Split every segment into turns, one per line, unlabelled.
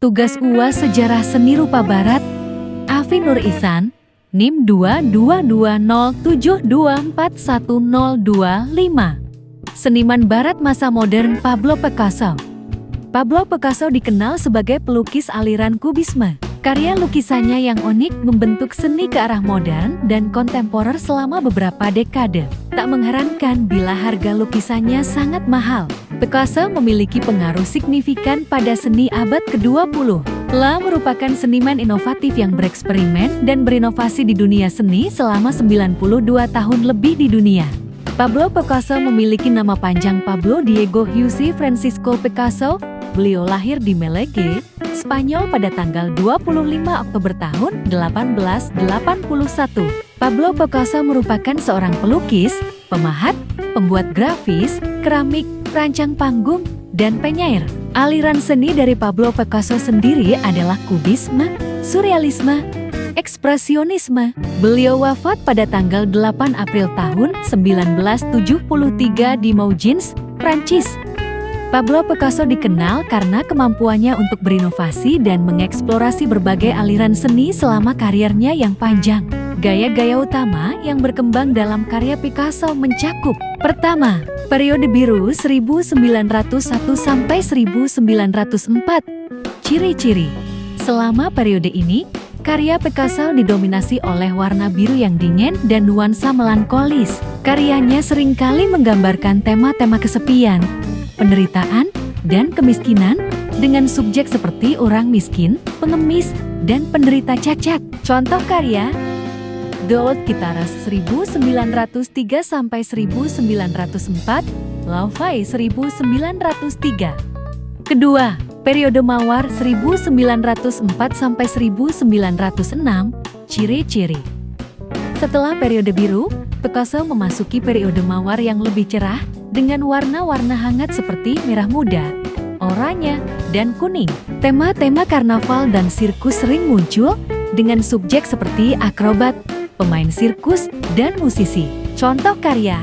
Tugas UAS Sejarah Seni Rupa Barat, Afi Nur Ihsan, NIM 22207241025. Seniman Barat masa modern Pablo Picasso. Pablo Picasso dikenal sebagai pelukis aliran kubisme. Karya lukisannya yang unik membentuk seni ke arah modern dan kontemporer selama beberapa dekade. Tak mengherankan bila harga lukisannya sangat mahal. Picasso memiliki pengaruh signifikan pada seni abad ke-20. La merupakan seniman inovatif yang bereksperimen dan berinovasi di dunia seni selama 92 tahun lebih di dunia. Pablo Picasso memiliki nama panjang Pablo Diego José Francisco Picasso. Beliau lahir di Melege, Spanyol pada tanggal 25 Oktober tahun 1881. Pablo Picasso merupakan seorang pelukis, pemahat, pembuat grafis, keramik, perancang panggung, dan penyair. Aliran seni dari Pablo Picasso sendiri adalah kubisme, surrealisme, ekspresionisme. Beliau wafat pada tanggal 8 April tahun 1973 di Mougins, Prancis. Pablo Picasso dikenal karena kemampuannya untuk berinovasi dan mengeksplorasi berbagai aliran seni selama karirnya yang panjang. Gaya-gaya utama yang berkembang dalam karya Picasso mencakup: pertama, periode biru 1901 sampai 1904. Ciri-ciri. Selama periode ini, karya Picasso didominasi oleh warna biru yang dingin dan nuansa melankolis. Karyanya seringkali menggambarkan tema-tema kesepian, penderitaan, dan kemiskinan dengan subjek seperti orang miskin, pengemis, dan penderita cacat. Contoh karya: The Old Guitarist 1903 sampai 1904, Lo-Fi 1903. Kedua, periode Mawar 1904 sampai 1906, ciri-ciri. Setelah periode biru, Picasso memasuki periode Mawar yang lebih cerah dengan warna-warna hangat seperti merah muda, oranye, dan kuning. Tema-tema karnaval dan sirkus sering muncul dengan subjek seperti akrobat, pemain sirkus, dan musisi. Contoh karya: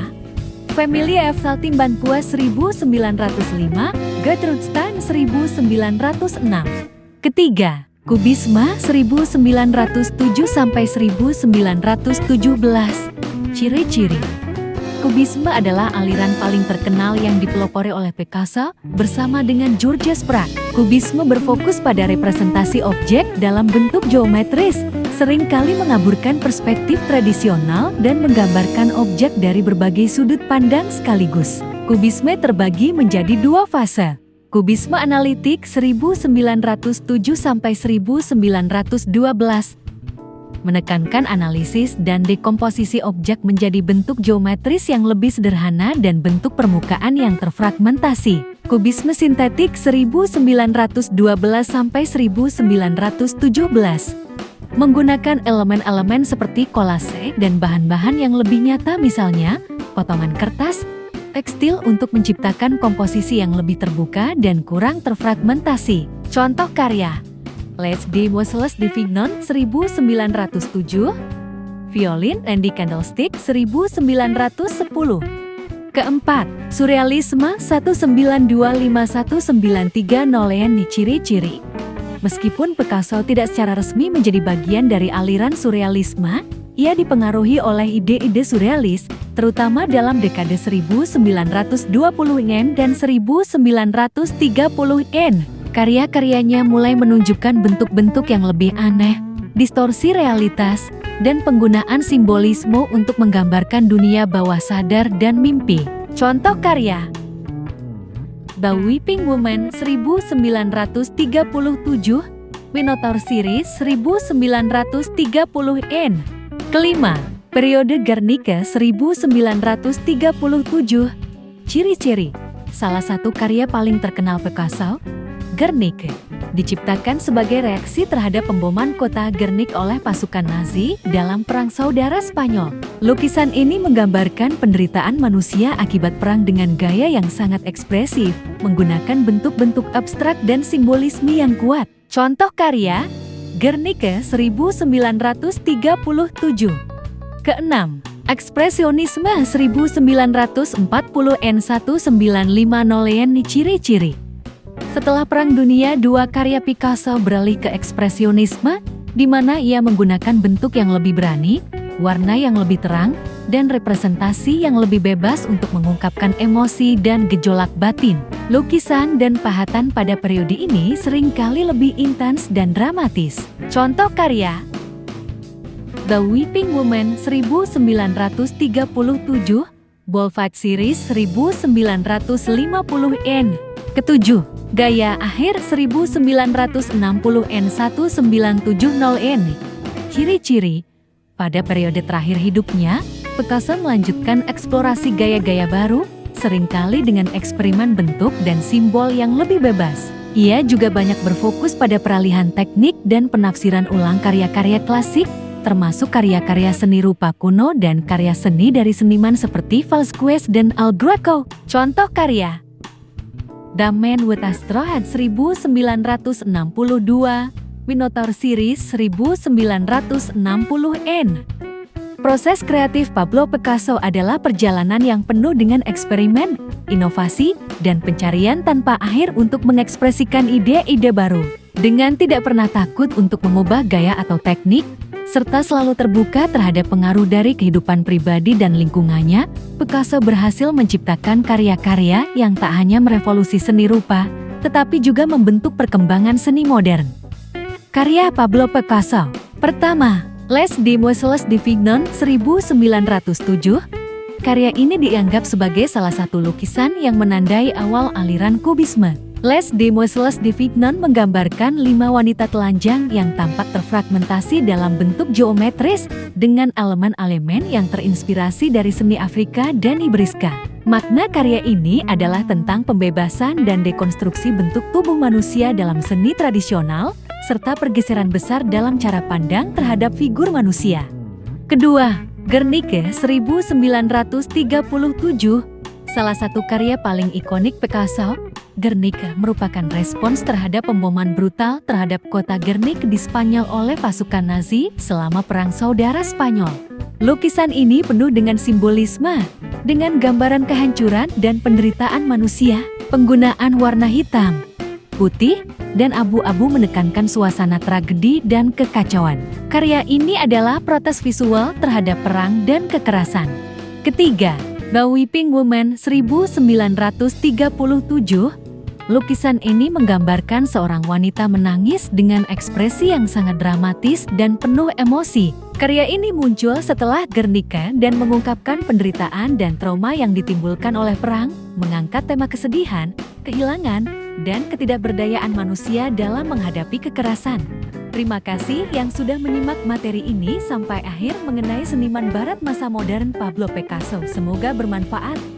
Family F. Saltimbanquia 1905, Gertrude Stein 1906. Ketiga, kubisme 1907 sampai 1917. Ciri-ciri. Kubisme adalah aliran paling terkenal yang dipelopori oleh Picasso bersama dengan Georges Braque. Kubisme berfokus pada representasi objek dalam bentuk geometris, seringkali mengaburkan perspektif tradisional dan menggambarkan objek dari berbagai sudut pandang sekaligus. Kubisme terbagi menjadi dua fase. Kubisme analitik 1907 sampai 1912 menekankan analisis dan dekomposisi objek menjadi bentuk geometris yang lebih sederhana dan bentuk permukaan yang terfragmentasi. Kubisme sintetik 1912 sampai 1917 menggunakan elemen-elemen seperti kolase dan bahan-bahan yang lebih nyata, misalnya potongan kertas, tekstil, untuk menciptakan komposisi yang lebih terbuka dan kurang terfragmentasi. Contoh karya: Let's Demoiselles de Fignon 1907, Violin and the Candlestick 1910. Keempat, surrealisme 1925-1993 Noléen. Ciri-ciri. Meskipun Picasso tidak secara resmi menjadi bagian dari aliran surrealisme, ia dipengaruhi oleh ide-ide surrealis, terutama dalam dekade 1920-an dan 1930-an. Karya-karyanya mulai menunjukkan bentuk-bentuk yang lebih aneh, distorsi realitas, dan penggunaan simbolisme untuk menggambarkan dunia bawah sadar dan mimpi. Contoh karya: The Weeping Woman 1937, Minotaur Series 1930-an. Kelima, periode Guernica 1937. Ciri-ciri. Salah satu karya paling terkenal Picasso, Guernica, diciptakan sebagai reaksi terhadap pemboman kota Guernica oleh pasukan Nazi dalam Perang Saudara Spanyol. Lukisan ini menggambarkan penderitaan manusia akibat perang dengan gaya yang sangat ekspresif, menggunakan bentuk-bentuk abstrak dan simbolisme yang kuat. Contoh karya: Guernica 1937. Keenam, ekspresionisme 1940-an 195 Noléen. Ciri-ciri. Setelah Perang Dunia II, karya Picasso beralih ke ekspresionisme, di mana ia menggunakan bentuk yang lebih berani, warna yang lebih terang, dan representasi yang lebih bebas untuk mengungkapkan emosi dan gejolak batin. Lukisan dan pahatan pada periode ini seringkali lebih intens dan dramatis. Contoh karya The Weeping Woman 1937, Bolshoi Series 1950N. Ketujuh, Gaya Akhir 1960N1970N. Ciri-ciri. Pada periode terakhir hidupnya, Picasso melanjutkan eksplorasi gaya-gaya baru, seringkali dengan eksperimen bentuk dan simbol yang lebih bebas. Ia juga banyak berfokus pada peralihan teknik dan penafsiran ulang karya-karya klasik, termasuk karya-karya seni rupa kuno dan karya seni dari seniman seperti Velázquez dan El Greco. Contoh karya The Man with a Straw Hat 1962, Minotaur Series 1960N. Proses kreatif Pablo Picasso adalah perjalanan yang penuh dengan eksperimen, inovasi, dan pencarian tanpa akhir untuk mengekspresikan ide-ide baru. Dengan tidak pernah takut untuk mengubah gaya atau teknik, serta selalu terbuka terhadap pengaruh dari kehidupan pribadi dan lingkungannya, Picasso berhasil menciptakan karya-karya yang tak hanya merevolusi seni rupa, tetapi juga membentuk perkembangan seni modern. Karya Pablo Picasso. Pertama, Les Demoiselles d'Avignon 1907. Karya ini dianggap sebagai salah satu lukisan yang menandai awal aliran kubisme. Les Demoiselles d'Avignon menggambarkan 5 wanita telanjang yang tampak terfragmentasi dalam bentuk geometris dengan elemen-elemen yang terinspirasi dari seni Afrika dan Ibriska. Makna karya ini adalah tentang pembebasan dan dekonstruksi bentuk tubuh manusia dalam seni tradisional, serta pergeseran besar dalam cara pandang terhadap figur manusia. Kedua, Guernica 1937. Salah satu karya paling ikonik Picasso, Guernica merupakan respons terhadap pemboman brutal terhadap kota Guernica di Spanyol oleh pasukan Nazi selama Perang Saudara Spanyol. Lukisan ini penuh dengan simbolisme, dengan gambaran kehancuran dan penderitaan manusia. Penggunaan warna hitam, putih, dan abu-abu menekankan suasana tragedi dan kekacauan. Karya ini adalah protes visual terhadap perang dan kekerasan. Ketiga, The Weeping Woman 1937. Lukisan ini menggambarkan seorang wanita menangis dengan ekspresi yang sangat dramatis dan penuh emosi. Karya ini muncul setelah Guernica dan mengungkapkan penderitaan dan trauma yang ditimbulkan oleh perang, mengangkat tema kesedihan, kehilangan, dan ketidakberdayaan manusia dalam menghadapi kekerasan. Terima kasih yang sudah menyimak materi ini sampai akhir mengenai seniman barat masa modern Pablo Picasso. Semoga bermanfaat.